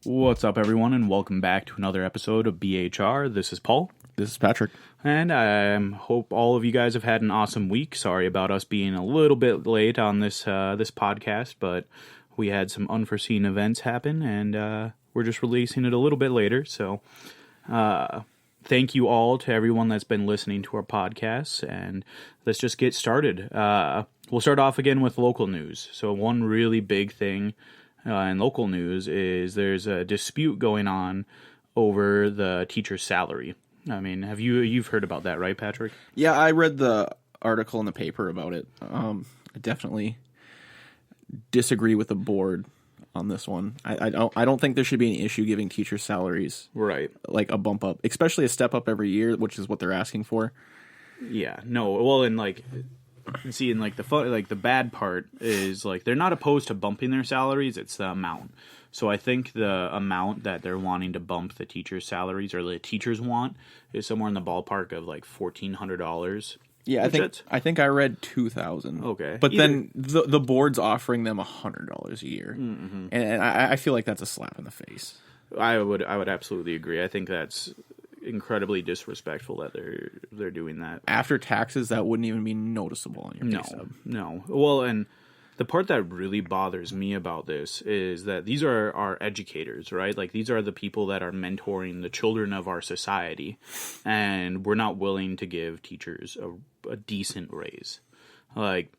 What's up, everyone, and welcome back to another episode of BHR. This is Paul. This is Patrick. And I hope all of you guys have had an awesome week. Sorry about us being a little bit late on this podcast, but we had some unforeseen events happen, and we're just releasing it a little bit later. So thank you all to everyone that's been listening to our podcasts, and let's just get started. We'll start off again with local news. So one really big thing in local news is there's a dispute going on over the teacher's salary. I mean, you've heard about that, right, Patrick? Yeah, I read the article in the paper about it. I definitely disagree with the board on this one. I don't think there should be an issue giving teachers' salaries right, like a bump up, especially a step up every year, which is what they're asking for. Yeah, no. Well, and like, see, and like the bad part is like they're not opposed to bumping their salaries. It's the amount. So I think the amount that they're wanting to bump the teachers' salaries, or the teachers want, is somewhere in the ballpark of like $1,400. Yeah, I think I read 2,000. Okay, but then the board's offering them $100 a year, and I feel like that's a slap in the face. I would absolutely agree. I think that's incredibly disrespectful that they're doing that. After taxes, that wouldn't even be noticeable on your pay stub. No. Well, and the part that really bothers me about this is that these are our educators, right? Like, these are the people that are mentoring the children of our society, and we're not willing to give teachers a decent raise. Like,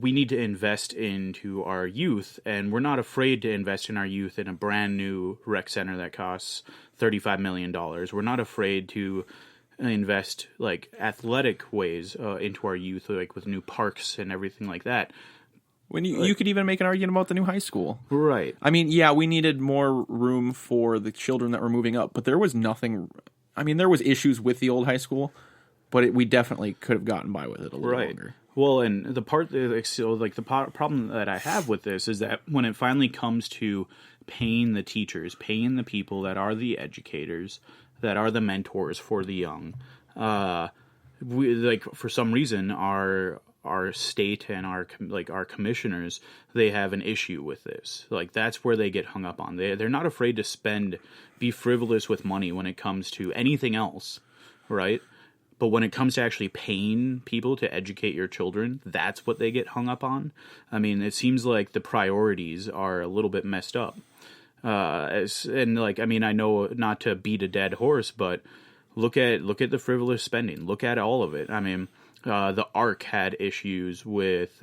we need to invest into our youth, and we're not afraid to invest in our youth in a brand new rec center that costs $35 million. We're not afraid to invest like athletic ways into our youth, like with new parks and everything like that. When you could even make an argument about the new high school. Right. I mean, yeah, we needed more room for the children that were moving up, but there was nothing. I mean, there was issues with the old high school, but we definitely could have gotten by with it a little longer. Well, and the problem that I have with this is that when it finally comes to paying the teachers, paying the people that are the educators, that are the mentors for the young, we, like, for some reason our state and our commissioners, they have an issue with this. Like, that's where they get hung up on. They're not afraid to be frivolous with money when it comes to anything else, right? But when it comes to actually paying people to educate your children, that's what they get hung up on. I mean, it seems like the priorities are a little bit messed up. I know not to beat a dead horse, but look at the frivolous spending. Look at all of it. I mean, the Ark had issues with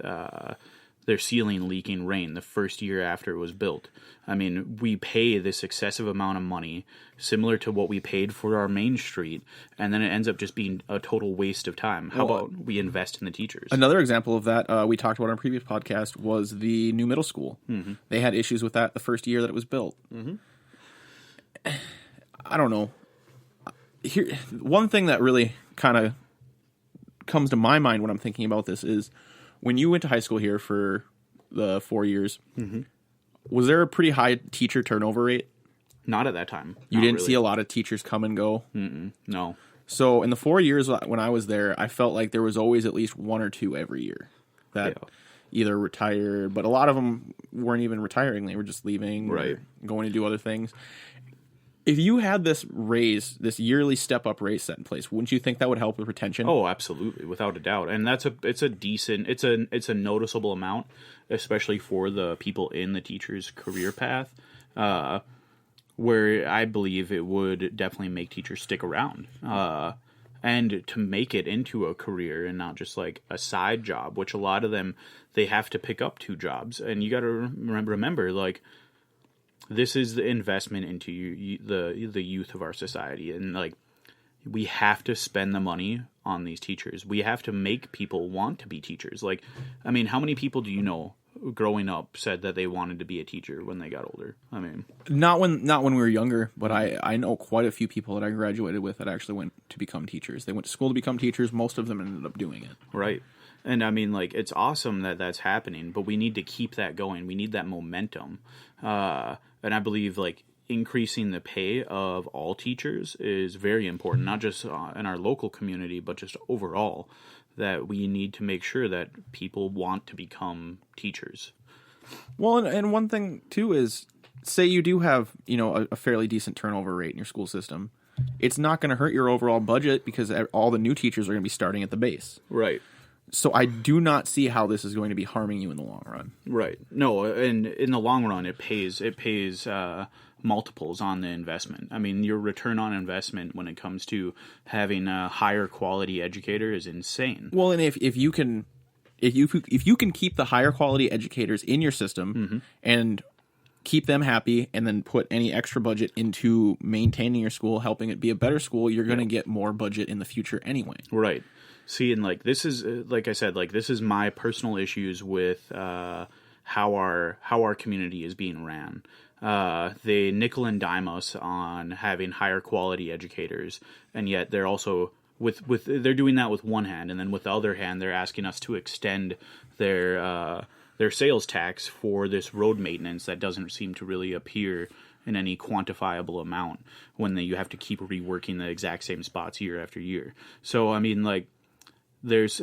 their ceiling leaking rain the first year after it was built. I mean, we pay this excessive amount of money, similar to what we paid for our main street, and then it ends up just being a total waste of time. How about we invest in the teachers? Another example of that we talked about on a previous podcast was the new middle school. Mm-hmm. They had issues with that the first year that it was built. Mm-hmm. I don't know. Here, one thing that really kind of comes to my mind when I'm thinking about this is when you went to high school here for the 4 years, was there a pretty high teacher turnover rate? Not at that time. You didn't see a lot of teachers come and go? No. So in the 4 years when I was there, I felt like there was always at least one or two every year that either retired, but a lot of them weren't even retiring. They were just leaving or going to do other things. If you had this yearly step-up raise set in place, wouldn't you think that would help with retention? Oh, absolutely, without a doubt. And it's a noticeable amount, especially for the people in the teacher's career path, where I believe it would definitely make teachers stick around, and to make it into a career and not just like a side job, which a lot of them, they have to pick up two jobs. And you got to remember, like, this is the investment into the youth of our society, and like, we have to spend the money on these teachers. We have to make people want to be teachers. Like, I mean, how many people do you know growing up said that they wanted to be a teacher when they got older? I mean, not when we were younger, but I know quite a few people that I graduated with that actually went to become teachers. They went to school to become teachers. Most of them ended up doing it. Right. And I mean, like, it's awesome that that's happening, but we need to keep that going. We need that momentum. And I believe, like, increasing the pay of all teachers is very important, not just in our local community, but just overall, that we need to make sure that people want to become teachers. Well, and one thing, too, is say you do have, a fairly decent turnover rate in your school system, it's not going to hurt your overall budget because all the new teachers are going to be starting at the base. Right. So I do not see how this is going to be harming you in the long run. Right. No, and in the long run, it pays multiples on the investment. I mean, your return on investment when it comes to having a higher quality educator is insane. Well, and if you can keep the higher quality educators in your system and keep them happy, and then put any extra budget into maintaining your school, helping it be a better school, you're going to get more budget in the future anyway. Right. See, and this is, like I said, this is my personal issues with how our community is being ran. They nickel and dime us on having higher quality educators, and yet they're also they're doing that with one hand, and then with the other hand, they're asking us to extend their sales tax for this road maintenance that doesn't seem to really appear in any quantifiable amount when you have to keep reworking the exact same spots year after year. So I mean, there's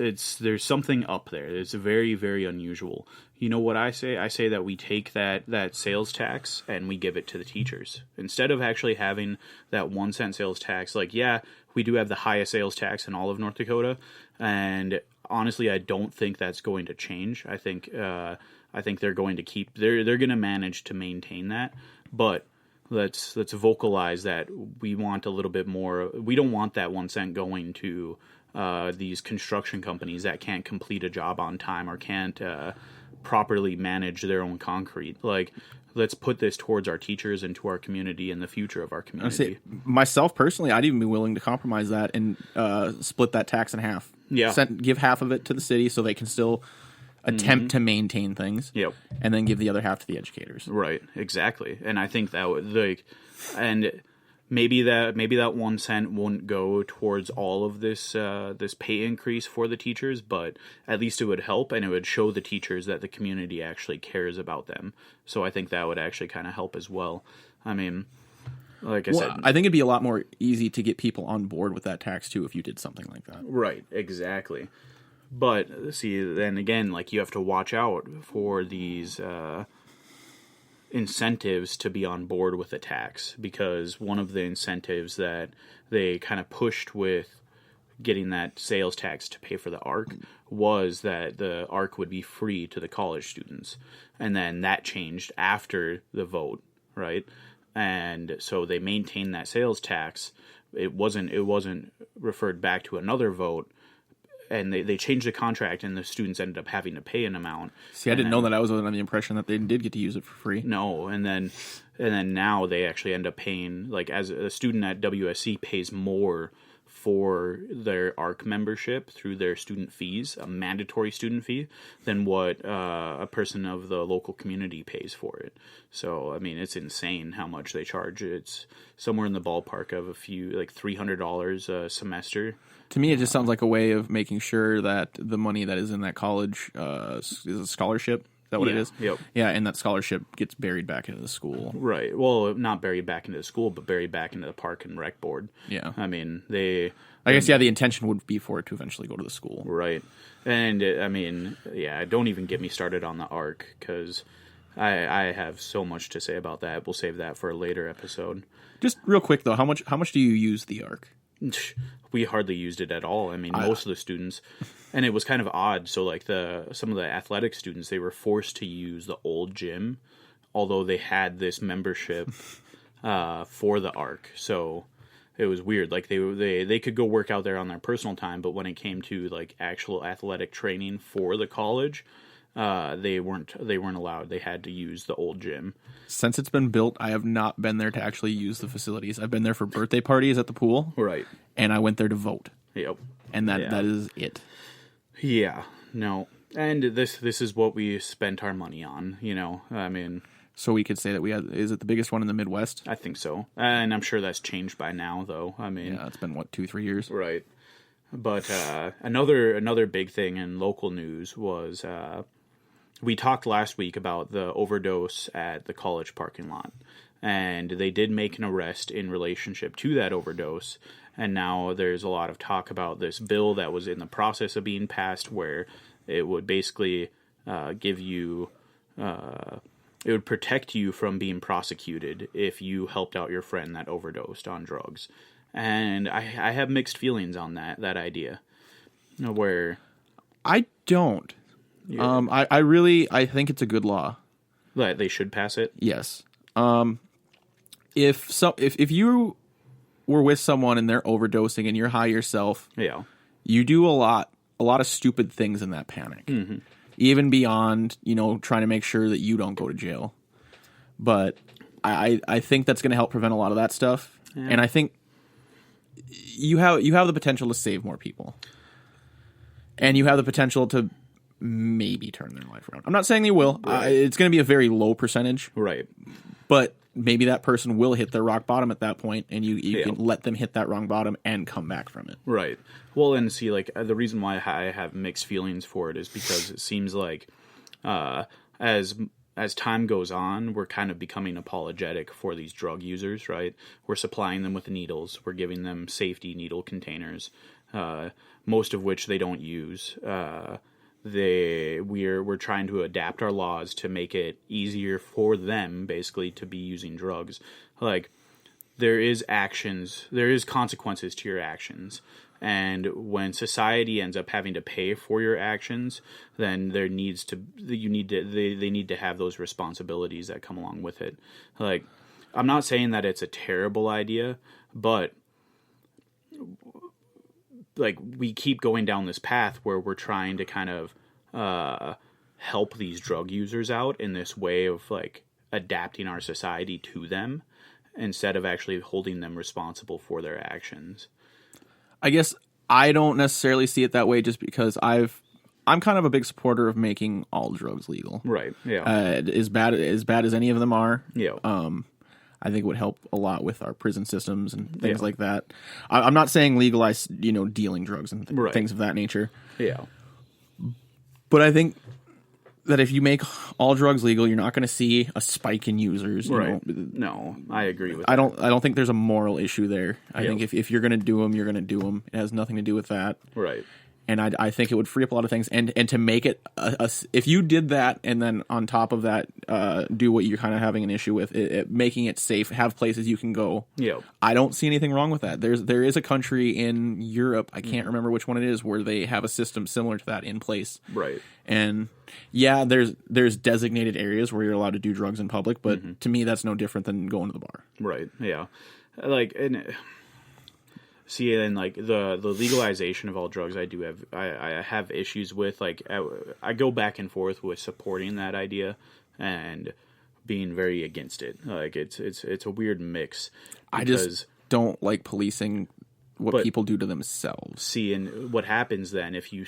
something up there. It's very, very unusual. You know what I say? I say that we take that sales tax and we give it to the teachers. Instead of actually having that 1 cent sales tax, we do have the highest sales tax in all of North Dakota, and honestly, I don't think that's going to change. I think they're going to they're going to manage to maintain that, but let's vocalize that we want a little bit more. We don't want that 1 cent going to these construction companies that can't complete a job on time or can't properly manage their own concrete. Let's put this towards our teachers and to our community and the future of our community. Myself personally, I'd even be willing to compromise that and split that tax in half. Yeah, give half of it to the city so they can still attempt to maintain things. Yep, and then give the other half to the educators. Right, exactly. And I think that would and maybe that 1 cent won't go towards all of this pay increase for the teachers, but at least it would help, and it would show the teachers that the community actually cares about them. So I think that would actually kind of help as well. I mean, like I said, I think it'd be a lot more easy to get people on board with that tax too if you did something like that. Right, exactly. But see, then again, you have to watch out for these incentives to be on board with the tax, because one of the incentives that they kind of pushed with getting that sales tax to pay for the ARC was that the ARC would be free to the college students, and then that changed after the vote, right? And so they maintained that sales tax. It wasn't referred back to another vote, and they changed the contract, and the students ended up having to pay an amount. See, I didn't know that. I was under the impression that they did get to use it for free. No, and then now they actually end up paying, as a student at WSC pays more for their ARC membership through their student fees, a mandatory student fee, than what a person of the local community pays for it. So, I mean, it's insane how much they charge. It's somewhere in the ballpark of a few, $300 a semester. To me, it just sounds like a way of making sure that the money that is in that college is a scholarship. Is that what it is? Yep. Yeah, and that scholarship gets buried back into the school. Right. Well, not buried back into the school, but buried back into the park and rec board. Yeah. I mean, I guess, the intention would be for it to eventually go to the school. Right. And, don't even get me started on the ARC, because I have so much to say about that. We'll save that for a later episode. Just real quick, though, how much do you use the ARC? We hardly used it at all. I mean, most of the students, and it was kind of odd. So, some of the athletic students, they were forced to use the old gym, although they had this membership for the ARC. So it was weird. They could go work out there on their personal time, but when it came to actual athletic training for the college, they weren't allowed. They had to use the old gym. Since it's been built, I have not been there to actually use the facilities. I've been there for birthday parties at the pool. Right. And I went there to vote. Yep. And that is it. Yeah. No. And this is what we spent our money on, I mean. So we could say that is it the biggest one in the Midwest? I think so. And I'm sure that's changed by now, though. I mean. Yeah, it's been, 2-3 years? Right. But another big thing in local news was we talked last week about the overdose at the college parking lot, and they did make an arrest in relationship to that overdose, and now there's a lot of talk about this bill that was in the process of being passed where it would basically give you it would protect you from being prosecuted if you helped out your friend that overdosed on drugs. And I have mixed feelings on that idea. Where I don't. I think it's a good law. That they should pass it? Yes. If you were with someone and they're overdosing and you're high yourself, yeah, you do a lot of stupid things in that panic. Mm-hmm. Even beyond, trying to make sure that you don't go to jail. But I think that's going to help prevent a lot of that stuff. Yeah. And I think you have the potential to save more people. And you have the potential to maybe turn their life around. I'm not saying you will. Right. It's going to be a very low percentage. Right. But maybe that person will hit their rock bottom at that point, and you can let them hit that rock bottom and come back from it. Right. Well, and see, like, the reason why I have mixed feelings for it is because it seems like as time goes on, we're kind of becoming apologetic for these drug users, right? We're supplying them with needles. We're giving them safety needle containers, most of which they don't use. We're trying to adapt our laws to make it easier for them, basically, to be using drugs. Like, there is consequences to your actions. And when society ends up having to pay for your actions, then they need to have those responsibilities that come along with it. Like, I'm not saying that it's a terrible idea, but like, we keep going down this path where we're trying to kind of help these drug users out in this way of like adapting our society to them instead of actually holding them responsible for their actions. I guess I don't necessarily see it that way, just because I'm kind of a big supporter of making all drugs legal. Right. Yeah. As bad as any of them are. Yeah. I think it would help a lot with our prison systems and things like that. I'm not saying legalize, dealing drugs and things of that nature. Yeah. But I think that if you make all drugs legal, you're not going to see a spike in users. Right. No, I agree with that. I don't think there's a moral issue there. I think if you're going to do them, you're going to do them. It has nothing to do with that. Right. And I think it would free up a lot of things. And to make it, if you did that and then on top of that, do what you're kind of having an issue with, making it safe, have places you can go. Yeah. I don't see anything wrong with that. There is a country in Europe, I can't remember which one it is, where they have a system similar to that in place. Right. And yeah, there's designated areas where you're allowed to do drugs in public, but to me, that's no different than going to the bar. Right. Yeah. Like, and see, and like the legalization of all drugs, I have issues with. Like, I go back and forth with supporting that idea and being very against it. Like, it's a weird mix. I just don't like policing what people do to themselves. See, and what happens then if you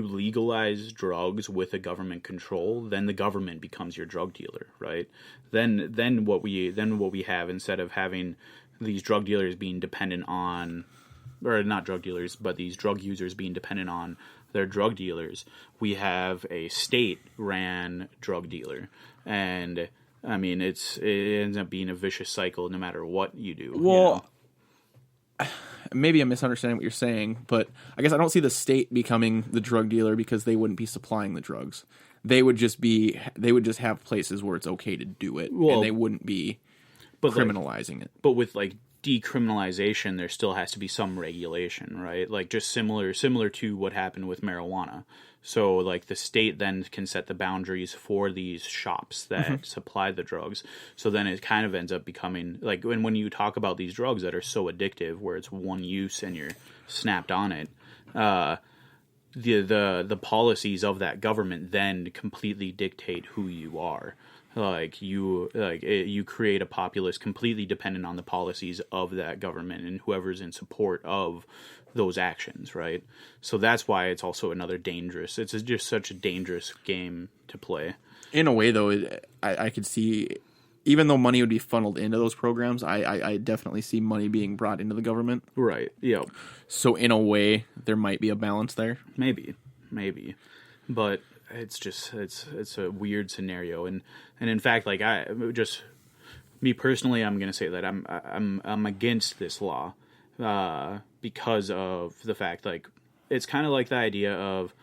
legalize drugs with a government control, then the government becomes your drug dealer, right? Then what we have, instead of having these drug dealers being dependent on, or not drug dealers, but these drug users being dependent on their drug dealers, we have a state-ran drug dealer. And, I mean, it ends up being a vicious cycle no matter what you do. Well, maybe I'm misunderstanding what you're saying, but I guess I don't see the state becoming the drug dealer because they wouldn't be supplying the drugs. They would just have places where it's okay to do it, and they wouldn't be criminalizing it. But with like decriminalization, there still has to be some regulation, right? Like, just similar to what happened with marijuana. So like the state then can set the boundaries for these shops that supply the drugs. So then it kind of ends up becoming like, when you talk about these drugs that are so addictive, where it's one use and you're snapped on it, the policies of that government then completely dictate who you are. You create a populace completely dependent on the policies of that government and whoever's in support of those actions, right? So that's why it's also it's just such a dangerous game to play. In a way, though, I could see, even though money would be funneled into those programs, I definitely see money being brought into the government. Right, yeah. So in a way, there might be a balance there. Maybe. But it's a weird scenario. And in fact, like, me personally, I'm going to say that I'm against this law. Because of the fact, like, it's kind of like the idea of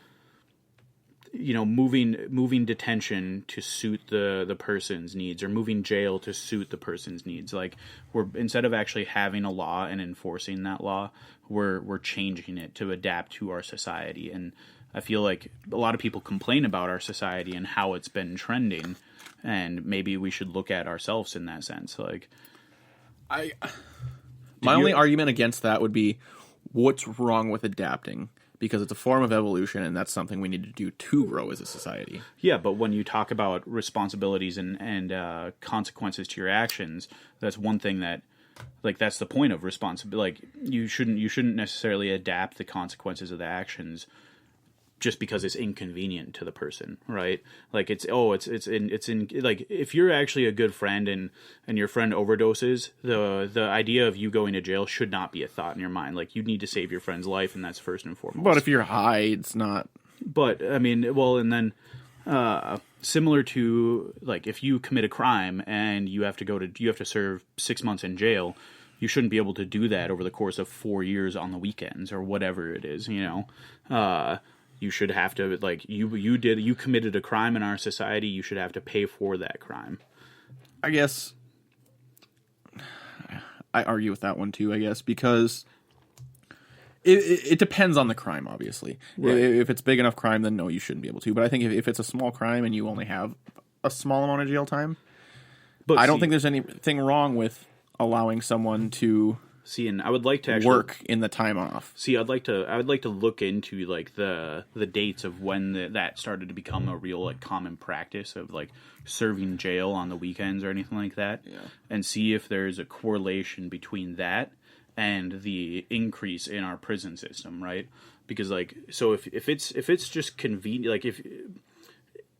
moving detention to suit the person's needs, or moving jail to suit the person's needs. Like, we're, instead of actually having a law and enforcing that law, we're changing it to adapt to our society. And I feel like a lot of people complain about our society and how it's been trending, and maybe we should look at ourselves in that sense. Like, my only argument against that would be, what's wrong with adapting? Because it's a form of evolution, and that's something we need to do to grow as a society. Yeah, but when you talk about responsibilities and consequences to your actions, that's one thing that, like, that's the point of responsibility. Like, you shouldn't necessarily adapt the consequences of the actions just because it's inconvenient to the person, right? Like, it's in like, if you're actually a good friend and your friend overdoses, the idea of you going to jail should not be a thought in your mind. Like, you need to save your friend's life, and that's first and foremost. But if you're high, it's not. But I mean, well, and then similar to, like, if you commit a crime and you have to serve 6 months in jail, you shouldn't be able to do that over the course of 4 years on the weekends or whatever it is, you should have to, like, you committed a crime in our society, you should have to pay for that crime. I guess I argue with that one too, I guess, because it depends on the crime, obviously. Right. If it's big enough crime, then no, you shouldn't be able to. But I think if it's a small crime and you only have a small amount of jail time, I don't think there's anything wrong with allowing someone to and I would like to actually work in the time off. I would like to look into, like, the dates of when that started to become a real, like, common practice of, like, serving jail on the weekends or anything like that, and see if there's a correlation between that and the increase in our prison system, right? Because, like, so if it's just convenient, like,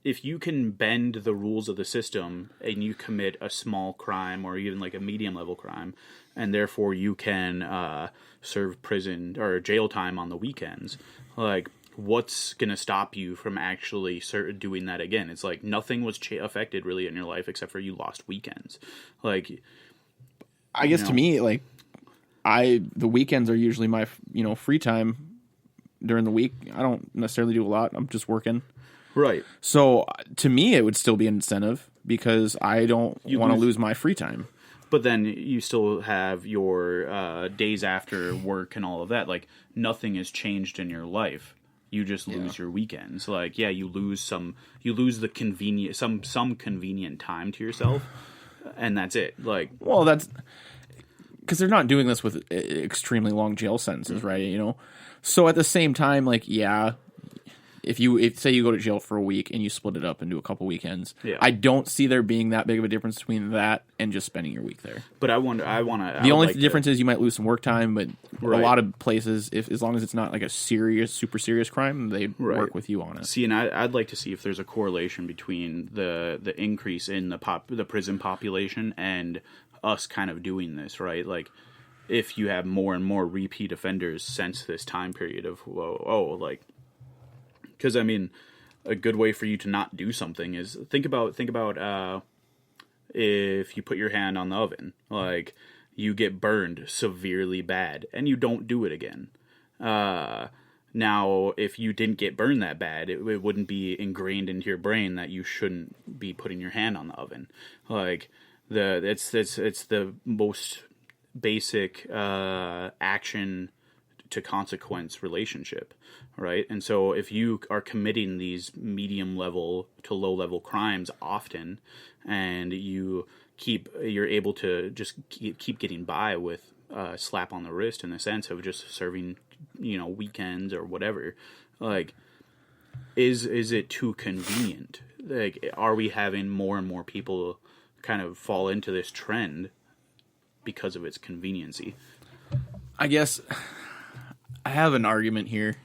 if you can bend the rules of the system and you commit a small crime or even, like, a medium level crime, and therefore you can serve prison or jail time on the weekends, like, what's going to stop you from actually doing that again? It's like nothing was affected really in your life except for you lost weekends. Like, I guess to me, like, the weekends are usually my free time during the week. I don't necessarily do a lot. I'm just working. Right. So to me, it would still be an incentive because I don't want to lose my free time. But then you still have your days after work and all of that. Like, nothing has changed in your life. You just lose your weekends. Like, you lose the convenient, some convenient time to yourself, and that's it. Like, well, that's because they're not doing this with extremely long jail sentences, right? So at the same time, like, if say you go to jail for a week and you split it up into a couple weekends, I don't see there being that big of a difference between that and just spending your week there. But the only difference is you might lose some work time, but a lot of places, as long as it's not like a super serious crime, they work with you on it. See, and I'd like to see if there's a correlation between the increase in the prison population and us kind of doing this, right? Like, if you have more and more repeat offenders since this time period of like. Because, I mean, a good way for you to not do something is think about if you put your hand on the oven, like, you get burned severely bad and you don't do it again. Now, if you didn't get burned that bad, it wouldn't be ingrained into your brain that you shouldn't be putting your hand on the oven. Like, it's the most basic action to consequence relationship, right? And so if you are committing these medium level to low level crimes often, and you're able to just keep getting by with a slap on the wrist in the sense of just serving, weekends or whatever, like, is it too convenient? Like, are we having more and more people kind of fall into this trend because of its conveniency? I guess I have an argument here,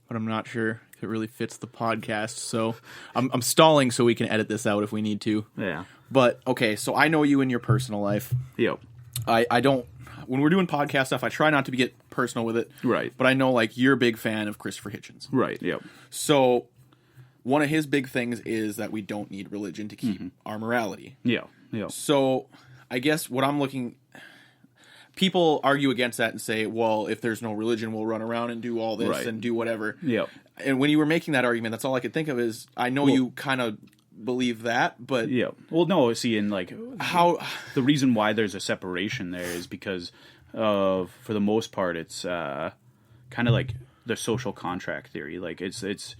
but I'm not sure if it really fits the podcast. So I'm stalling so we can edit this out if we need to. Yeah. But, okay, so I know you in your personal life. Yep. I don't, when we're doing podcast stuff, I try not to get personal with it. Right. But I know, like, you're a big fan of Christopher Hitchens. Right, yep. So one of his big things is that we don't need religion to keep our morality. Yeah, yeah. So I guess what I'm looking... people argue against that and say, well, if there's no religion, we'll run around and do all this and do whatever. Yep. And when you were making that argument, that's all I could think of is, I know you kind of believe that, but... Yeah. Well, no, see, and like... How... The reason why there's a separation there is because of, for the most part, it's kind of like the social contract theory. Like, it's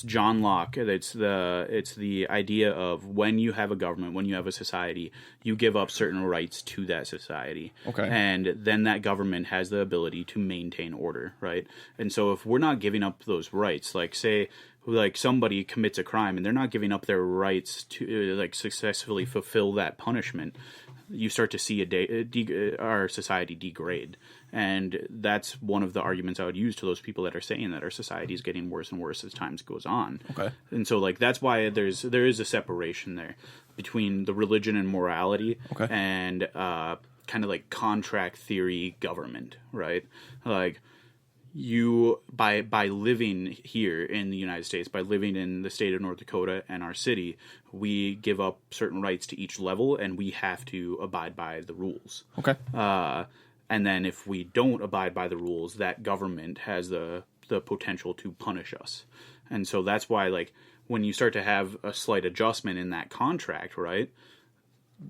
John Locke. It's the idea of when you have a government, when you have a society, you give up certain rights to that society. Okay. And then that government has the ability to maintain order, right? And so if we're not giving up those rights, like say like somebody commits a crime and they're not giving up their rights to like successfully fulfill that punishment, you start to see our society degrade. And that's one of the arguments I would use to those people that are saying that our society is getting worse and worse as time goes on. Okay. And so like that's why there is a separation there between the religion and morality and kind of like contract theory government, right? Like you by living here in the United States, by living in the state of North Dakota and our city, we give up certain rights to each level and we have to abide by the rules. Okay. And then if we don't abide by the rules, that government has the potential to punish us. And so that's why, like, when you start to have a slight adjustment in that contract, right,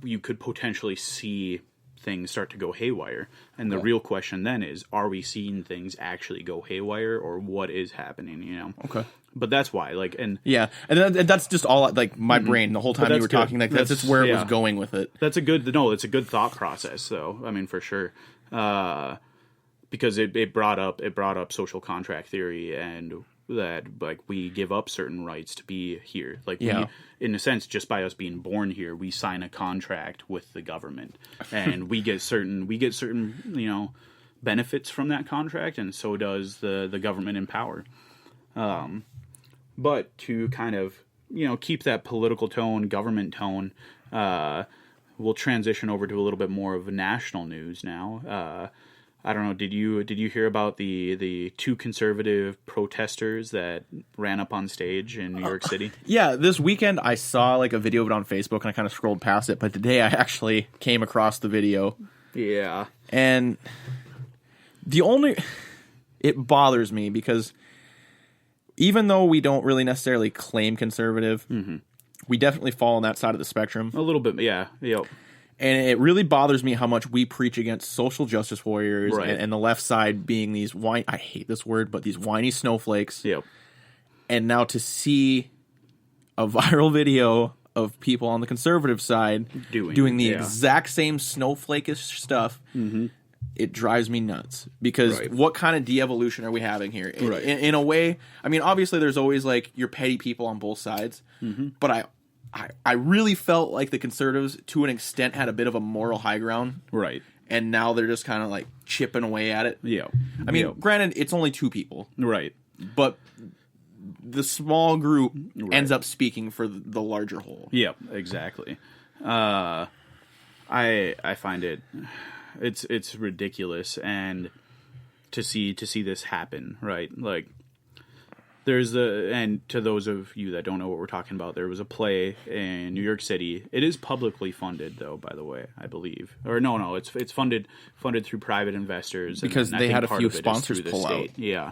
you could potentially see things start to go haywire. And the real question then is, are we seeing things actually go haywire, or what is happening, you know? Okay. But that's why, like, and... Yeah, and that's just all, like, my brain, the whole time you were talking, like, that's just where it was going with it. It's a good thought process, though. I mean, for sure. Because it brought up social contract theory, and that like we give up certain rights to be here. Like we, in a sense, just by us being born here, we sign a contract with the government, and we get certain benefits from that contract, and so does the government in power. But to kind of keep that political tone, government tone, we'll transition over to a little bit more of national news now. I don't know. Did you hear about the two conservative protesters that ran up on stage in New York City? Yeah, this weekend I saw like a video of it on Facebook and I kind of scrolled past it, but today I actually came across the video. Yeah. And it bothers me because even though we don't really necessarily claim conservative, we definitely fall on that side of the spectrum. A little bit, yeah. Yep. And it really bothers me how much we preach against social justice warriors and the left side being these I hate this word, but these whiny snowflakes. Yep. And now to see a viral video of people on the conservative side doing the exact same snowflake-ish stuff, it drives me nuts. Because what kind of de-evolution are we having here? In a way, I mean, obviously there's always like your petty people on both sides, but I really felt like the conservatives, to an extent, had a bit of a moral high ground. Right. And now they're just kind of like chipping away at it. Yeah. I mean, granted, it's only two people. Right. But the small group ends up speaking for the larger whole. Yeah, exactly. I find it's ridiculous, and to see this happen, right? Like, and to those of you that don't know what we're talking about, there was a play in New York City. It is publicly funded, though, by the way, I believe. Or no, it's funded through private investors because they had a few sponsors pull out. Yeah,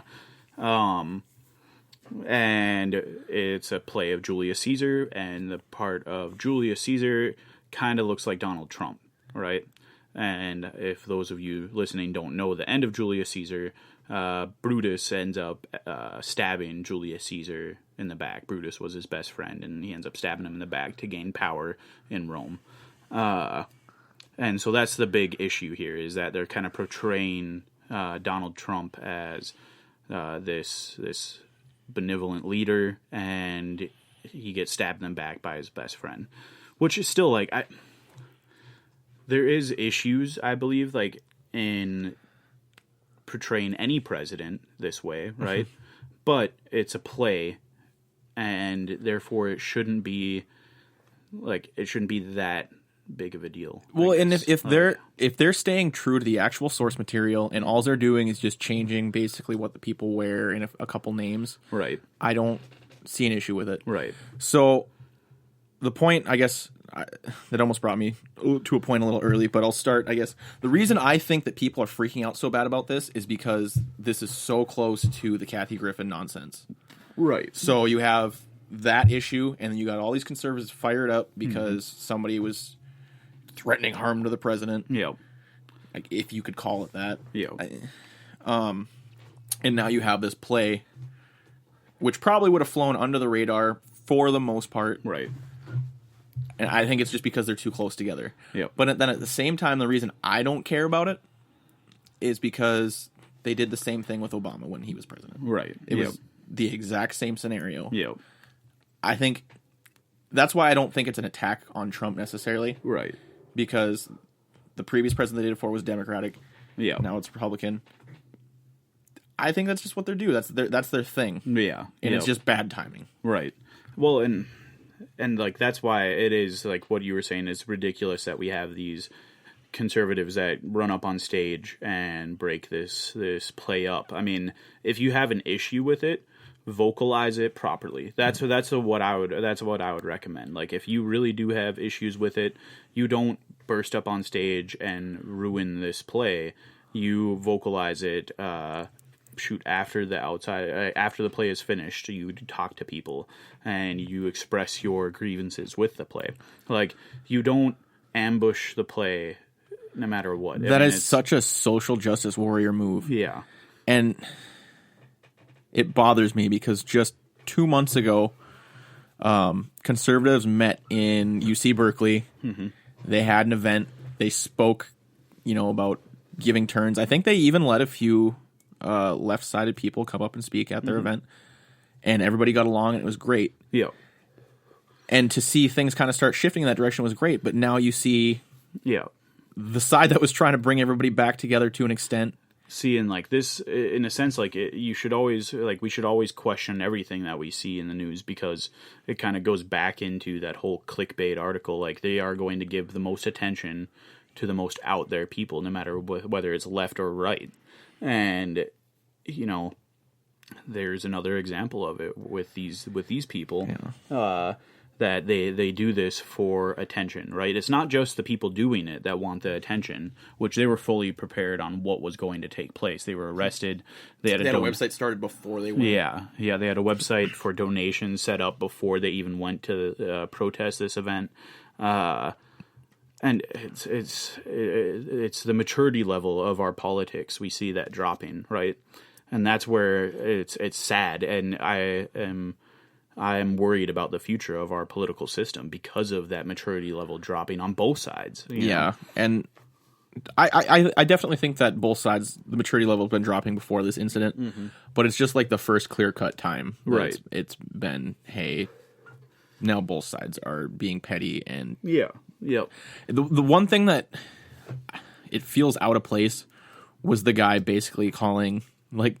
and it's a play of Julius Caesar, and the part of Julius Caesar kind of looks like Donald Trump, right? And if those of you listening don't know the end of Julius Caesar, Brutus ends up stabbing Julius Caesar in the back. Brutus was his best friend, and he ends up stabbing him in the back to gain power in Rome. And so that's the big issue here, is that they're kind of portraying Donald Trump as this benevolent leader, and he gets stabbed in the back by his best friend, which is still like there is issues, I believe, like in portraying any president this way, right? But it's a play, and therefore it shouldn't be that big of a deal. Well, and if they're staying true to the actual source material, and all they're doing is just changing basically what the people wear and a couple names, right? I don't see an issue with it, right? So the point, I guess, that almost brought me to a point a little early, but I'll start, I guess. The reason I think that people are freaking out so bad about this is because this is so close to the Kathy Griffin nonsense. Right. So you have that issue, and then you got all these conservatives fired up because somebody was threatening harm to the president. Yep. Like, if you could call it that. Yep. And now you have this play, which probably would have flown under the radar for the most part. Right. And I think it's just because they're too close together. Yep. But then at the same time, the reason I don't care about it is because they did the same thing with Obama when he was president. Right. It was the exact same scenario. Yep. I think that's why I don't think it's an attack on Trump necessarily. Right. Because the previous president they did it for was Democratic. Yeah. Now it's Republican. I think that's just what they're doing. That's their thing. Yeah. And it's just bad timing. Right. Well, and like that's why it is like what you were saying is ridiculous that we have these conservatives that run up on stage and break this play up. I mean, if you have an issue with it, vocalize it properly. That's what I would recommend. Like, if you really do have issues with it, you don't burst up on stage and ruin this play. You vocalize it. After the play is finished, you talk to people and you express your grievances with the play. Like, you don't ambush the play no matter what. That is such a social justice warrior move. Yeah. And it bothers me because just 2 months ago, conservatives met in UC Berkeley. Mm-hmm. They had an event. They spoke, about giving turns. I think they even let a few left-sided people come up and speak at their event, and everybody got along, and it was great. Yeah. And to see things kind of start shifting in that direction was great, but now you see the side that was trying to bring everybody back together to an extent. See, and like this, in a sense, like we should always question everything that we see in the news, because it kind of goes back into that whole clickbait article. Like, they are going to give the most attention to the most out there people, no matter whether it's left or right. And there's another example of it with these people. That they do this for attention, right? It's not just the people doing it that want the attention, which they were fully prepared on what was going to take place. They were arrested. They had a website started before they went. Yeah. They had a website for donations set up before they even went to protest this event. And it's the maturity level of our politics. We see that dropping, right? And that's where it's sad. And I am worried about the future of our political system because of that maturity level dropping on both sides. And I definitely think that both sides, the maturity level has been dropping before this incident, but it's just like the first clear-cut time. Right. It's been, hey, now both sides are being petty. And the one thing that it feels out of place was the guy basically calling, like,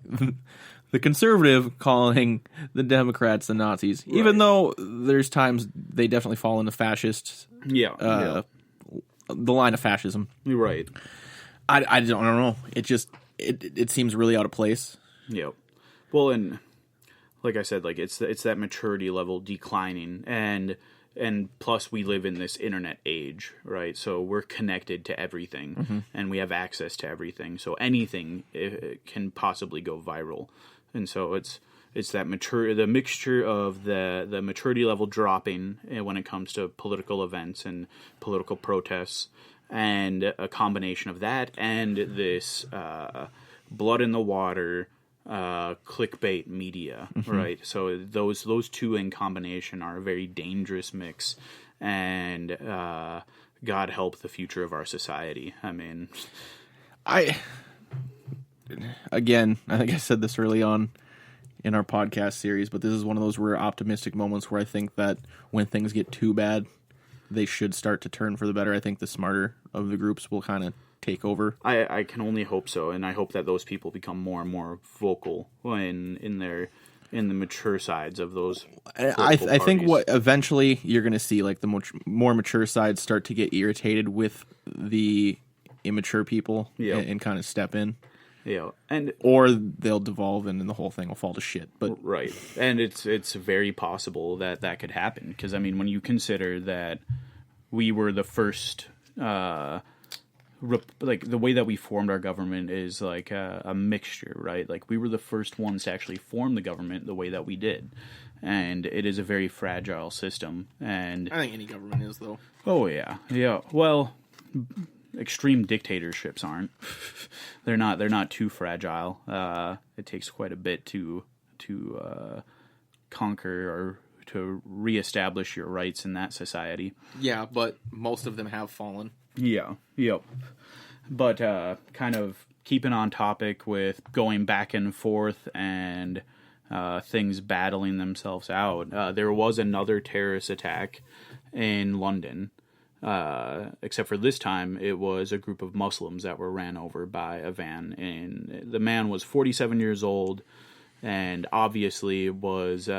the conservative calling the Democrats the Nazis, right. Even though there's times they definitely fall into fascist, the line of fascism. Right. I don't know. It seems really out of place. Yeah. Well, and like I said, like it's that maturity level declining, and plus we live in this internet age, right? So we're connected to everything, and we have access to everything. So anything can possibly go viral. And so it's that the mixture of the maturity level dropping when it comes to political events and political protests, and a combination of that and this blood in the water clickbait media, right? So those two in combination are a very dangerous mix, and God help the future of our society. I mean, Again, I think I said this early on in our podcast series, but this is one of those rare optimistic moments where I think that when things get too bad, they should start to turn for the better. I think the smarter of the groups will kind of take over. I can only hope so, and I hope that those people become more and more vocal in the mature sides of those. I think what eventually you're going to see, like the more mature sides start to get irritated with the immature people and kind of step in. Yeah, or they'll devolve and then the whole thing will fall to shit. But right, and it's very possible that could happen because I mean, when you consider that we were the first, like the way that we formed our government is like a mixture, right? Like we were the first ones to actually form the government the way that we did, and it is a very fragile system. And I think any government is, though. Oh yeah, yeah. Well, extreme dictatorships aren't. They're not too fragile. It takes quite a bit to conquer or to reestablish your rights in that society. Yeah, but most of them have fallen. Yeah, yep. But kind of keeping on topic with going back and forth and things battling themselves out, there was another terrorist attack in London, except for this time it was a group of Muslims that were ran over by a van. And the man was 47 years old and obviously was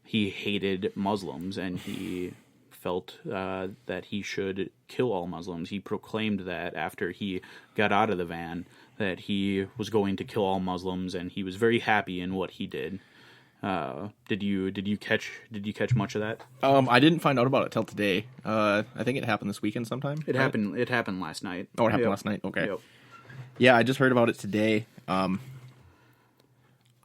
he hated Muslims and he felt that he should kill all Muslims. He proclaimed that after he got out of the van that he was going to kill all Muslims, and he was very happy in what he did. Did you catch much of that? I didn't find out about it till today. I think it happened this weekend sometime. It happened last night. Oh, it happened last night. Okay. Yep. Yeah, I just heard about it today.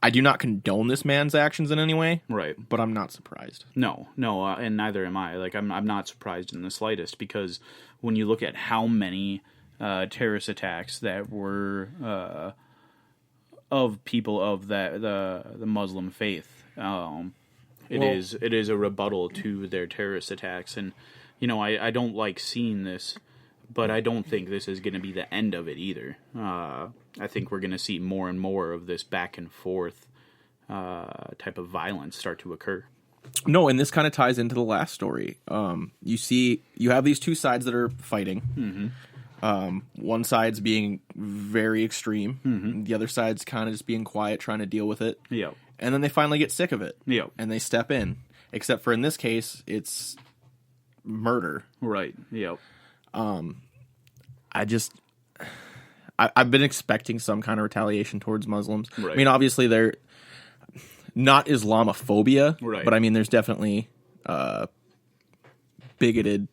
I do not condone this man's actions in any way. Right. But I'm not surprised. No, and neither am I. Like, I'm not surprised in the slightest, because when you look at how many terrorist attacks that were of people of the Muslim faith, it is a rebuttal to their terrorist attacks. And, I don't like seeing this, but I don't think this is going to be the end of it either. I think we're going to see more and more of this back and forth type of violence start to occur. No, and this kind of ties into the last story. You have these two sides that are fighting. Mm-hmm. One side's being very extreme. Mm-hmm. The other side's kind of just being quiet, trying to deal with it. Yeah. And then they finally get sick of it. Yeah. And they step in. Except for in this case, it's murder. Right. Yeah. I've been expecting some kind of retaliation towards Muslims. Right. I mean, obviously they're not Islamophobia, right. But I mean, there's definitely bigoted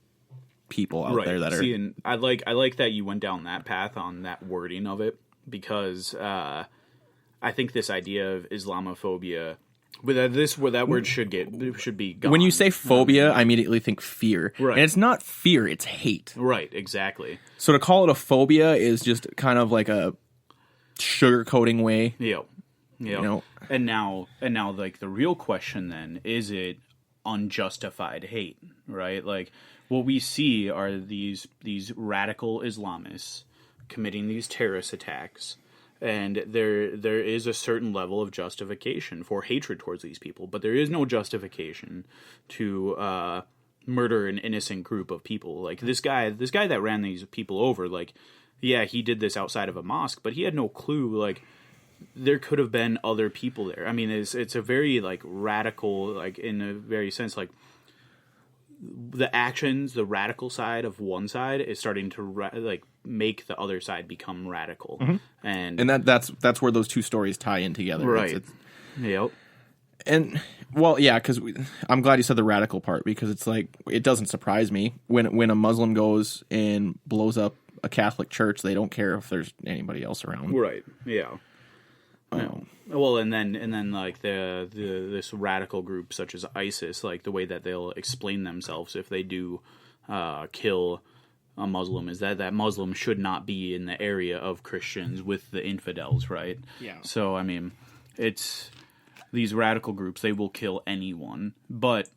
people out there that are. See, and I like that you went down that path on that wording of it, because I think this idea of Islamophobia, where that word should be gone. When you say phobia, I immediately think fear. Right. And it's not fear, it's hate. Right, exactly. So to call it a phobia is just kind of like a sugarcoating way. Yep. And now like the real question then, is it unjustified hate, right? Like what we see are these radical Islamists committing these terrorist attacks. And there is a certain level of justification for hatred towards these people, but there is no justification to murder an innocent group of people. Like this guy that ran these people over, like, yeah, he did this outside of a mosque, but he had no clue. Like, there could have been other people there. I mean, it's a very like radical, like in a very sense, like the actions, the radical side of one side is starting to make the other side become radical. Mm-hmm. And that's where those two stories tie in together. Right. Yep. And well, yeah, because I'm glad you said the radical part, because it's like, it doesn't surprise me when a Muslim goes and blows up a Catholic church. They don't care if there's anybody else around. Right. Yeah. Well, and then like this radical group such as ISIS, like the way that they'll explain themselves if they do kill a Muslim is that Muslim should not be in the area of Christians with the infidels, right? Yeah. So I mean, it's these radical groups, they will kill anyone. But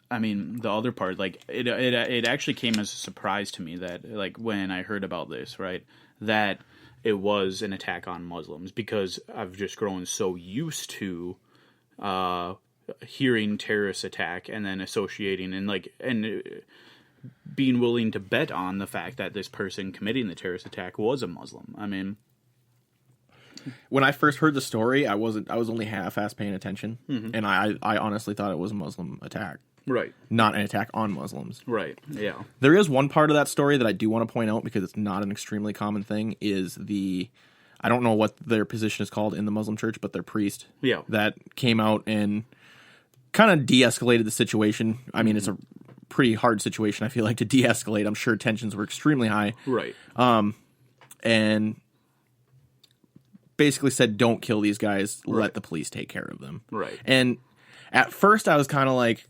I mean, the other part, like it actually came as a surprise to me that, like, when I heard about this, right, that it was an attack on Muslims, because I've just grown so used to hearing terrorist attack and then associating and being willing to bet on the fact that this person committing the terrorist attack was a Muslim. I mean, when I first heard the story, I was only half-ass paying attention, mm-hmm. and I honestly thought it was a Muslim attack. Right. Not an attack on Muslims. Right, yeah. There is one part of that story that I do want to point out, because it's not an extremely common thing, is I don't know what their position is called in the Muslim church, but their priest that came out and kind of de-escalated the situation. I mean, it's a pretty hard situation, I feel like, to de-escalate. I'm sure tensions were extremely high. Right. And basically said, don't kill these guys. Let the police take care of them. Right. And at first I was kind of like,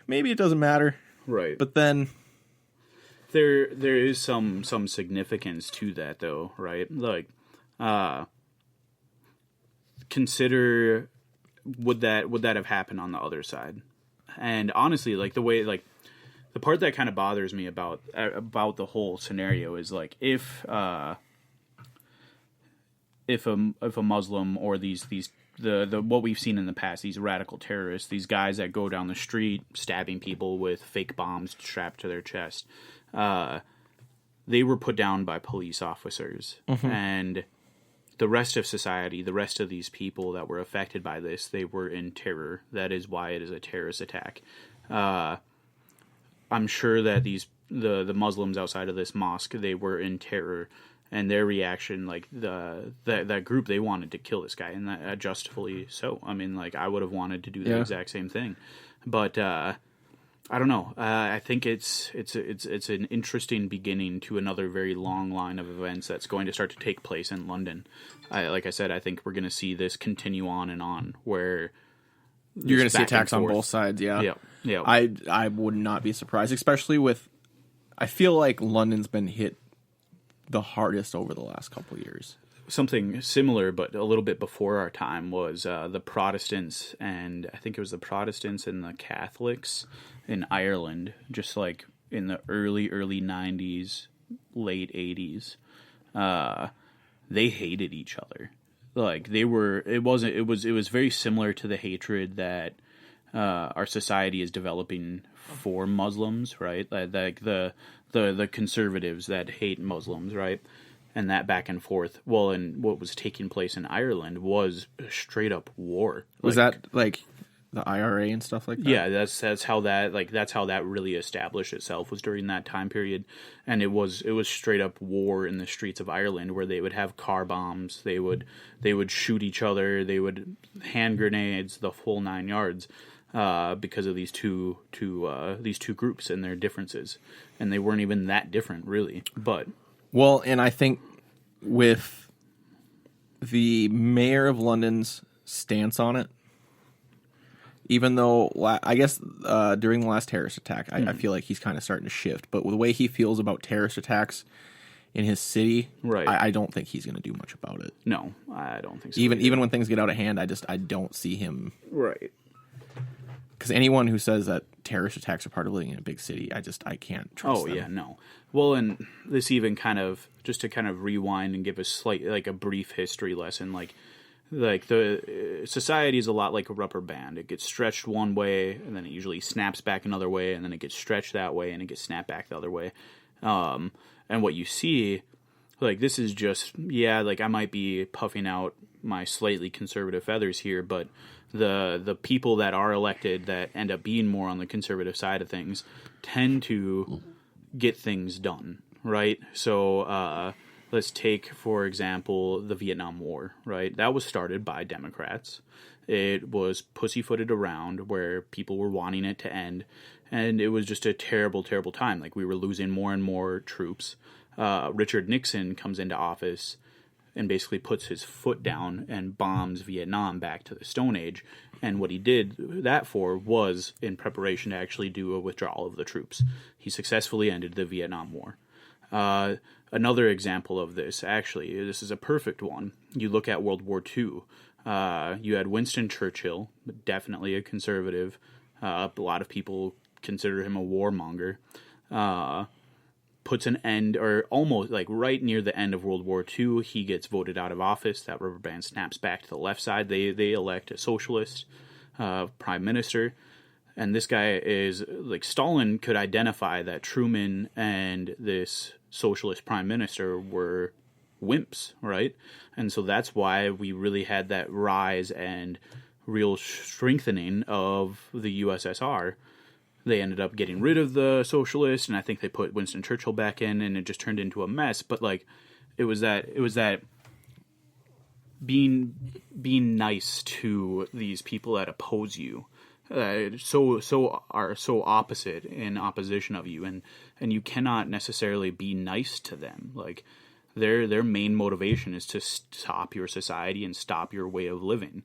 maybe it doesn't matter. Right. But then there is some significance to that, though, right? Like, consider would that have happened on the other side? And honestly, like the way, like the part that kind of bothers me about the whole scenario is like if a Muslim or these the what we've seen in the past, these radical terrorists, these guys that go down the street stabbing people with fake bombs strapped to their chest, they were put down by police officers. And the rest of society, the rest of these people that were affected by this, they were in terror. That is why it is a terrorist attack. I'm sure that the Muslims outside of this mosque, they were in terror, and their reaction, like that group, they wanted to kill this guy, and that justly so. I mean, like I would have wanted to do the exact same thing, but I don't know. I think it's an interesting beginning to another very long line of events that's going to start to take place in London. Like I said, I think we're going to see this continue on, where you're going to see attacks on both sides. Yeah. I would not be surprised, especially with. I feel like London's been hit the hardest over the last couple of years. Something similar, but a little bit before our time, was the Protestants, and I think it was the Protestants and the Catholics in Ireland, just like in the early 90s, late 80s. They hated each other. Like it was very similar to the hatred that our society is developing for Muslims, right? Like the conservatives that hate Muslims, right? And that back and forth. Well, and what was taking place in Ireland was a straight up war. Was that like the IRA and stuff like that? Yeah, that's how that really established itself, was during that time period. And it was straight up war in the streets of Ireland, where they would have car bombs, they would shoot each other, they would hand grenades, the whole 9 yards. Because of these two groups and their differences, and they weren't even that different, really. But and I think with the mayor of London's stance on it, even though I guess during the last terrorist attack, I feel like he's kind of starting to shift. But with the way he feels about terrorist attacks in his city, right. I don't think he's going to do much about it. No, I don't think so. Even when things get out of hand, I don't see him. Right. Because anyone who says that terrorist attacks are part of living in a big city, I can't trust them. Oh, yeah, no. Well, and this even just to rewind and give a brief history lesson, like the society is a lot like a rubber band. It gets stretched one way, and then it usually snaps back another way, and then it gets stretched that way, and it gets snapped back the other way. And what you see, like, this is just, I might be puffing out my slightly conservative feathers here, but the people that are elected that end up being more on the conservative side of things tend to get things done, right? So let's take, for example, the Vietnam War, right? That was started by Democrats. It was pussyfooted around where people were wanting it to end, and it was just a terrible, terrible time. Like, we were losing more and more troops. Richard Nixon comes into office and basically puts his foot down and bombs Vietnam back to the Stone Age. And what he did that for was in preparation to actually do a withdrawal of the troops. He successfully ended the Vietnam War. Another example of this, actually, this is a perfect one. You look at World War II. You had Winston Churchill, definitely a conservative. A lot of people consider him a warmonger. Puts an end, or almost like right near the end of World War II, he gets voted out of office. That rubber band snaps back to the left side. They elect a socialist prime minister. And this guy is, like, Stalin could identify that Truman and this socialist prime minister were wimps, right? And so that's why we really had that rise and real strengthening of the USSR. They ended up getting rid of the socialists, and I think they put Winston Churchill back in, and it just turned into a mess. But, like, that being nice to these people that oppose you, are so opposite in opposition of you, and you cannot necessarily be nice to them. Like their main motivation is to stop your society and stop your way of living.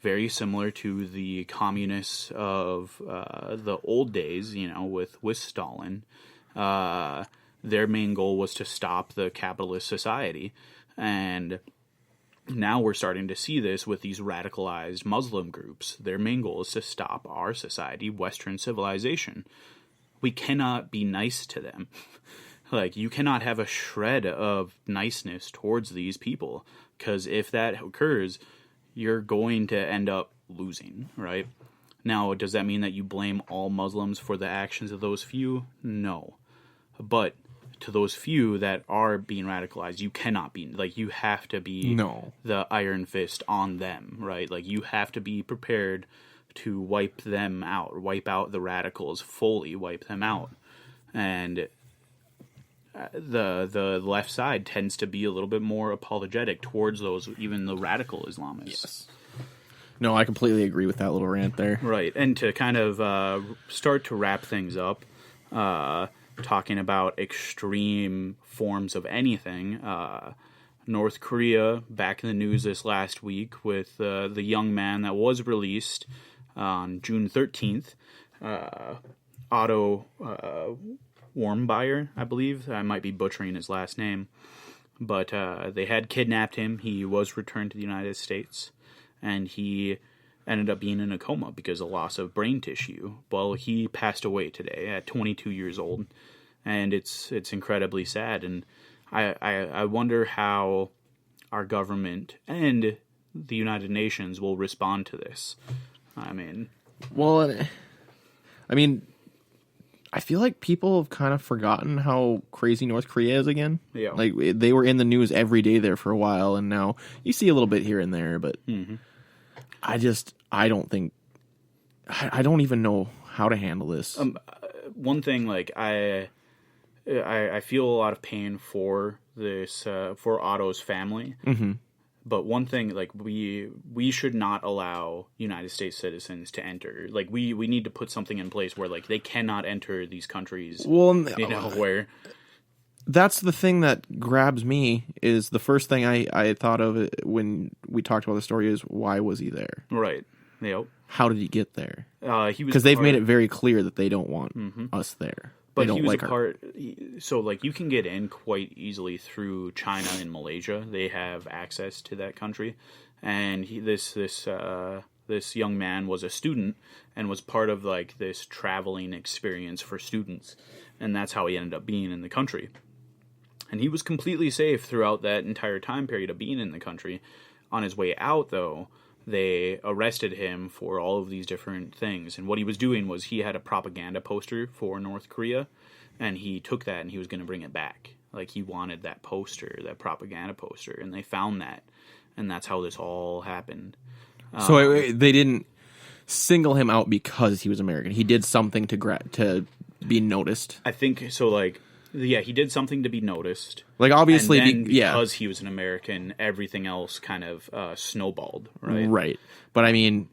Very similar to the communists of the old days, with Stalin. Their main goal was to stop the capitalist society. And now we're starting to see this with these radicalized Muslim groups. Their main goal is to stop our society, Western civilization. We cannot be nice to them. Like, you cannot have a shred of niceness towards these people, because if that occurs, you're going to end up losing, right? Now, does that mean that you blame all Muslims for the actions of those few? No. But to those few that are being radicalized, you cannot be, like, you have to be the iron fist on them, right? Like, you have to be prepared to wipe them out, wipe out the radicals, fully wipe them out. And the left side tends to be a little bit more apologetic towards those, even the radical Islamists. Yes. No, I completely agree with that little rant there. Right. And to kind of start to wrap things up, talking about extreme forms of anything, North Korea, back in the news this last week with the young man that was released on June 13th, Otto Warmbier, I believe. I might be butchering his last name. But they had kidnapped him. He was returned to the United States. And he ended up being in a coma because of loss of brain tissue. Well, he passed away today at 22 years old. And it's incredibly sad. And I wonder how our government and the United Nations will respond to this. I mean... Well, I feel like people have kind of forgotten how crazy North Korea is again. Yeah. Like, they were in the news every day there for a while, and now you see a little bit here and there, but I don't even know how to handle this. One thing, like, I feel a lot of pain for this, for Otto's family. Mm-hmm. But one thing, like, we should not allow United States citizens to enter. Like, we need to put something in place where, like, they cannot enter these countries. Well, where... That's the thing that grabs me, is the first thing I thought of when we talked about the story is, why was he there? Right. Yep. How did he get there? Because they've made it very clear that they don't want us there. But he was a part... So, like, you can get in quite easily through China and Malaysia. They have access to that country. And this young man was a student and was part of, like, this traveling experience for students. And that's how he ended up being in the country. And he was completely safe throughout that entire time period of being in the country. On his way out, though, they arrested him for all of these different things. And what he was doing was he had a propaganda poster for North Korea, and he took that and he was going to bring it back. Like, he wanted that poster, that propaganda poster, and they found that. And that's how this all happened. So they didn't single him out because he was American. He did something to be noticed. I think so. Like, yeah, he did something to be noticed. Like, obviously, and then because he was an American, everything else kind of snowballed, right? Right. But I mean,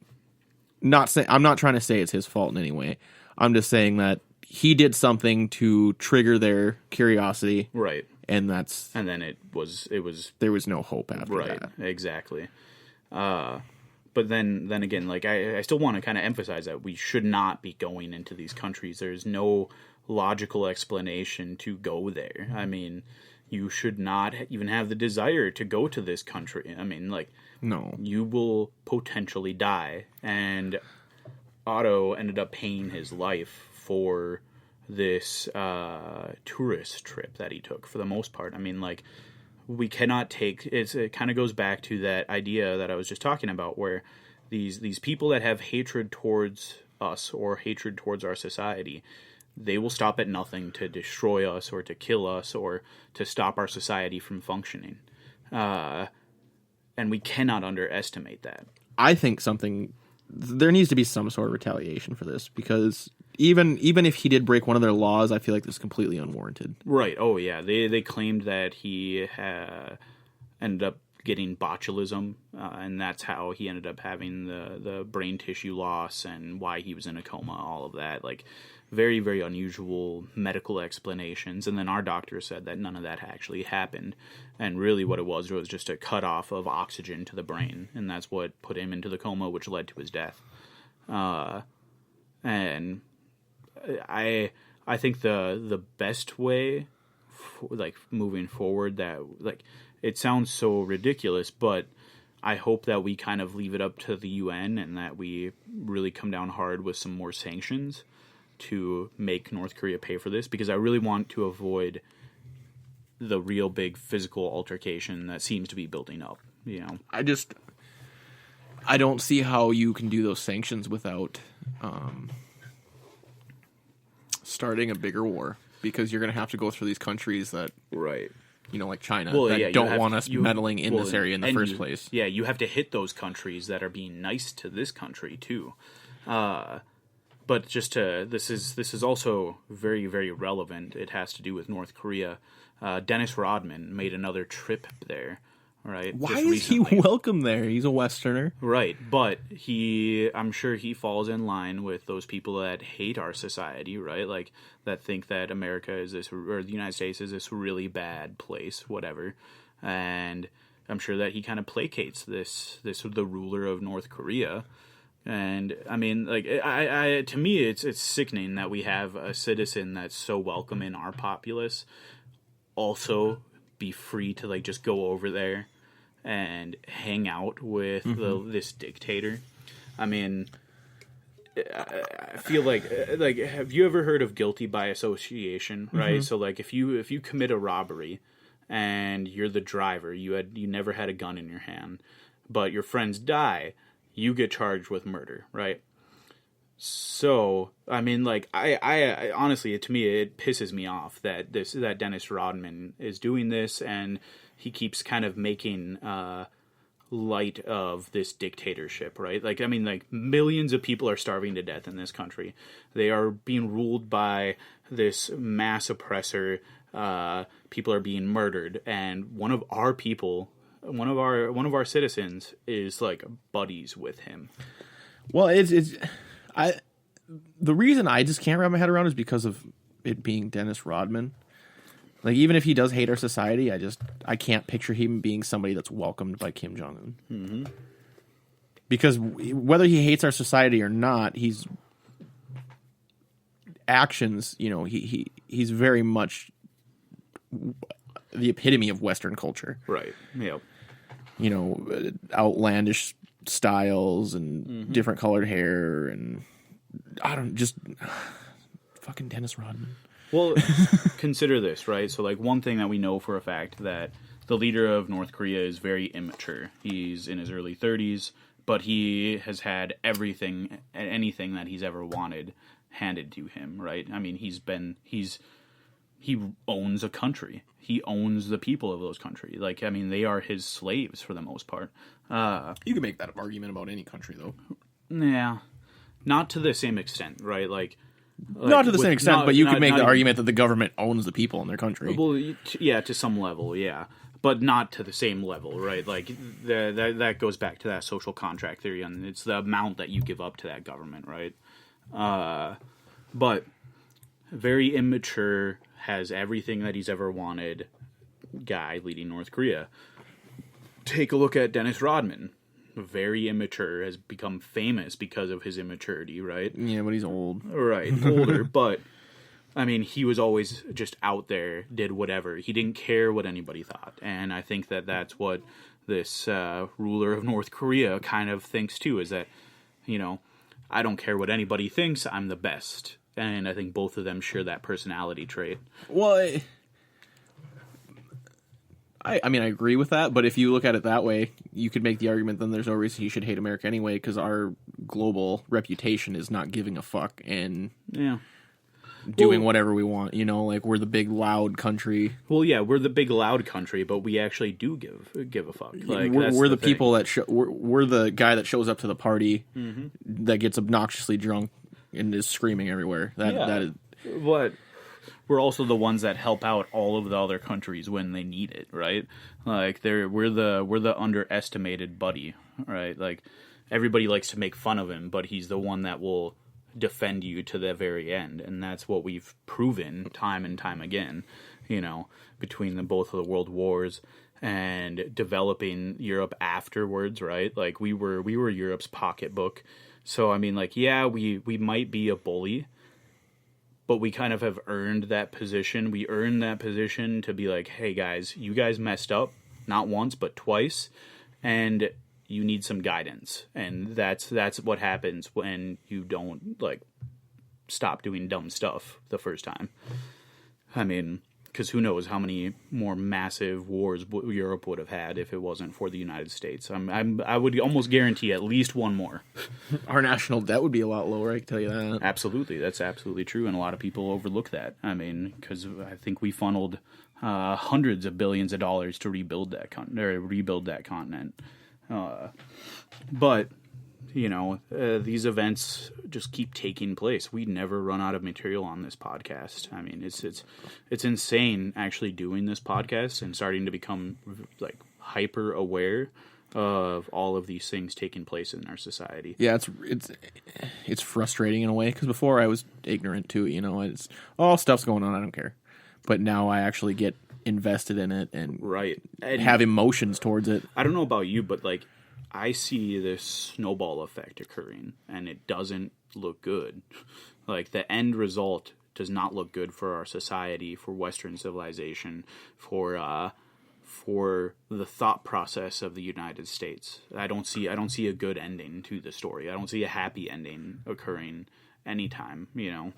I'm not trying to say it's his fault in any way. I'm just saying that he did something to trigger their curiosity, right? And then it was there was no hope after that. Right. Exactly. But then again, like, I still want to kind of emphasize that we should not be going into these countries. There's no logical explanation to go there. I mean, you should not even have the desire to go to this country. I mean, like, no, you will potentially die. And Otto ended up paying his life for this tourist trip that he took, for the most part. I mean, like, we cannot take it kind of goes back to that idea that I was just talking about, where these people that have hatred towards us or hatred towards our society, they will stop at nothing to destroy us or to kill us or to stop our society from functioning. And we cannot underestimate that. I think there needs to be some sort of retaliation for this, because even if he did break one of their laws, I feel like this is completely unwarranted. Right. Oh, yeah. They claimed that he ended up getting botulism, and that's how he ended up having the brain tissue loss and why he was in a coma, all of that. Like, very, very unusual medical explanations. And then our doctor said that none of that actually happened. And really what it was just a cutoff of oxygen to the brain. And that's what put him into the coma, which led to his death. And I think the best way, like, moving forward, that, like, it sounds so ridiculous, but I hope that we kind of leave it up to the UN and that we really come down hard with some more sanctions to make North Korea pay for this, because I really want to avoid the real big physical altercation that seems to be building up, you know. I don't see how you can do those sanctions without starting a bigger war, because you're going to have to go through these countries that, right, you know, like China, that don't want us meddling in this area in the first place. Yeah, you have to hit those countries that are being nice to this country too. But just this is also very, very relevant. It has to do with North Korea. Dennis Rodman made another trip there. Right. Why is he welcome there? He's a Westerner. Right. But I'm sure he falls in line with those people that hate our society, right? Like, that think that America is this, or the United States is this really bad place, whatever. And I'm sure that he kind of placates the ruler of North Korea. And I mean, like, I to me, it's sickening that we have a citizen that's so welcome in our populace also be free to, like, just go over there and hang out with this dictator. I mean, I feel like, have you ever heard of guilty by association? Right. So, like, if you commit a robbery and you're the driver, you never had a gun in your hand, but your friends die, you get charged with murder, right? So, I mean, like, I honestly, to me, it pisses me off that Dennis Rodman is doing this, and he keeps kind of making light of this dictatorship, right? Like, I mean, like, millions of people are starving to death in this country. They are being ruled by this mass oppressor. People are being murdered, and one of our people, one of our citizens, is, like, buddies with him. Well, the reason I just can't wrap my head around is because of it being Dennis Rodman. Like, even if he does hate our society, I can't picture him being somebody that's welcomed by Kim Jong-un. Mm-hmm. Because whether he hates our society or not, he's actions, you know, he's very much the epitome of Western culture. Right. Yep. You know, outlandish styles and different colored hair, and fucking Dennis Rodman. Well, consider this, right? So, like, one thing that we know for a fact, that the leader of North Korea is very immature. He's in his early 30s, but he has had everything, anything that he's ever wanted handed to him, right? I mean, he owns a country. He owns the people of those countries. Like, I mean, they are his slaves for the most part. You can make that argument about any country, though. Yeah. Not to the same extent, right? Like, not to the same extent, but you could make the argument that the government owns the people in their country. Well, yeah, to some level, yeah. But not to the same level, right? Like, that goes back to that social contract theory, and it's the amount that you give up to that government, right? But very immature, has everything that he's ever wanted guy leading North Korea. Take a look at Dennis Rodman. Very immature, has become famous because of his immaturity, right? Yeah, but he's old. Right, older, but, I mean, he was always just out there, did whatever. He didn't care what anybody thought, and I think that that's what this ruler of North Korea kind of thinks, too, is that, you know, I don't care what anybody thinks, I'm the best. And I think both of them share that personality trait. Well, I mean, I agree with that, but if you look at it that way, you could make the argument then there's no reason he should hate America anyway, because our global reputation is not giving a fuck and doing whatever we want. You know, like, we're the big loud country. Well, yeah, we're the big loud country, but we actually do give a fuck. Like, we're the people that we're the guy that shows up to the party that gets obnoxiously drunk, and is screaming everywhere. That is. But we're also the ones that help out all of the other countries when they need it, right? Like we're the underestimated buddy, right? Like everybody likes to make fun of him, but he's the one that will defend you to the very end, and that's what we've proven time and time again. Between both of the world wars and developing Europe afterwards, right? Like we were Europe's pocketbook. So I mean, like, yeah, we might be a bully, but we kind of have earned that position. We earned that position to be like, hey guys, you guys messed up, not once, but twice, and you need some guidance. And that's what happens when you don't, like, stop doing dumb stuff the first time. I mean, because who knows how many more massive wars Europe would have had if it wasn't for the United States. I would almost guarantee at least one more. Our national debt would be a lot lower, I can tell you that. Absolutely. That's absolutely true, and a lot of people overlook that. I mean, because I think we funneled hundreds of billions of dollars to rebuild that continent. But these events just keep taking place. We never run out of material on this podcast. I mean, it's insane actually doing this podcast and starting to become like hyper aware of all of these things taking place in our society. Yeah, it's frustrating in a way, because before I was ignorant to it. It's all stuff's going on, I don't care. But now I actually get invested in it and have emotions towards it. I don't know about you, but like, I see this snowball effect occurring, and it doesn't look good. Like, the end result does not look good for our society, for Western civilization, for the thought process of the United States. I don't see a good ending to the story. I don't see a happy ending occurring anytime.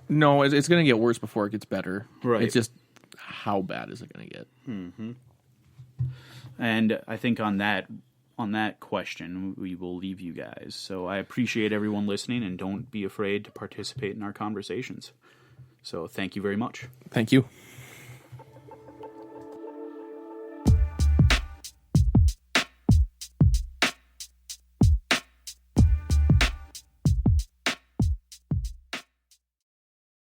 No, it's going to get worse before it gets better. Right. It's just, how bad is it going to get? Mm-hmm. And I think on that question, we will leave you guys. So I appreciate everyone listening, and don't be afraid to participate in our conversations. So thank you very much. Thank you.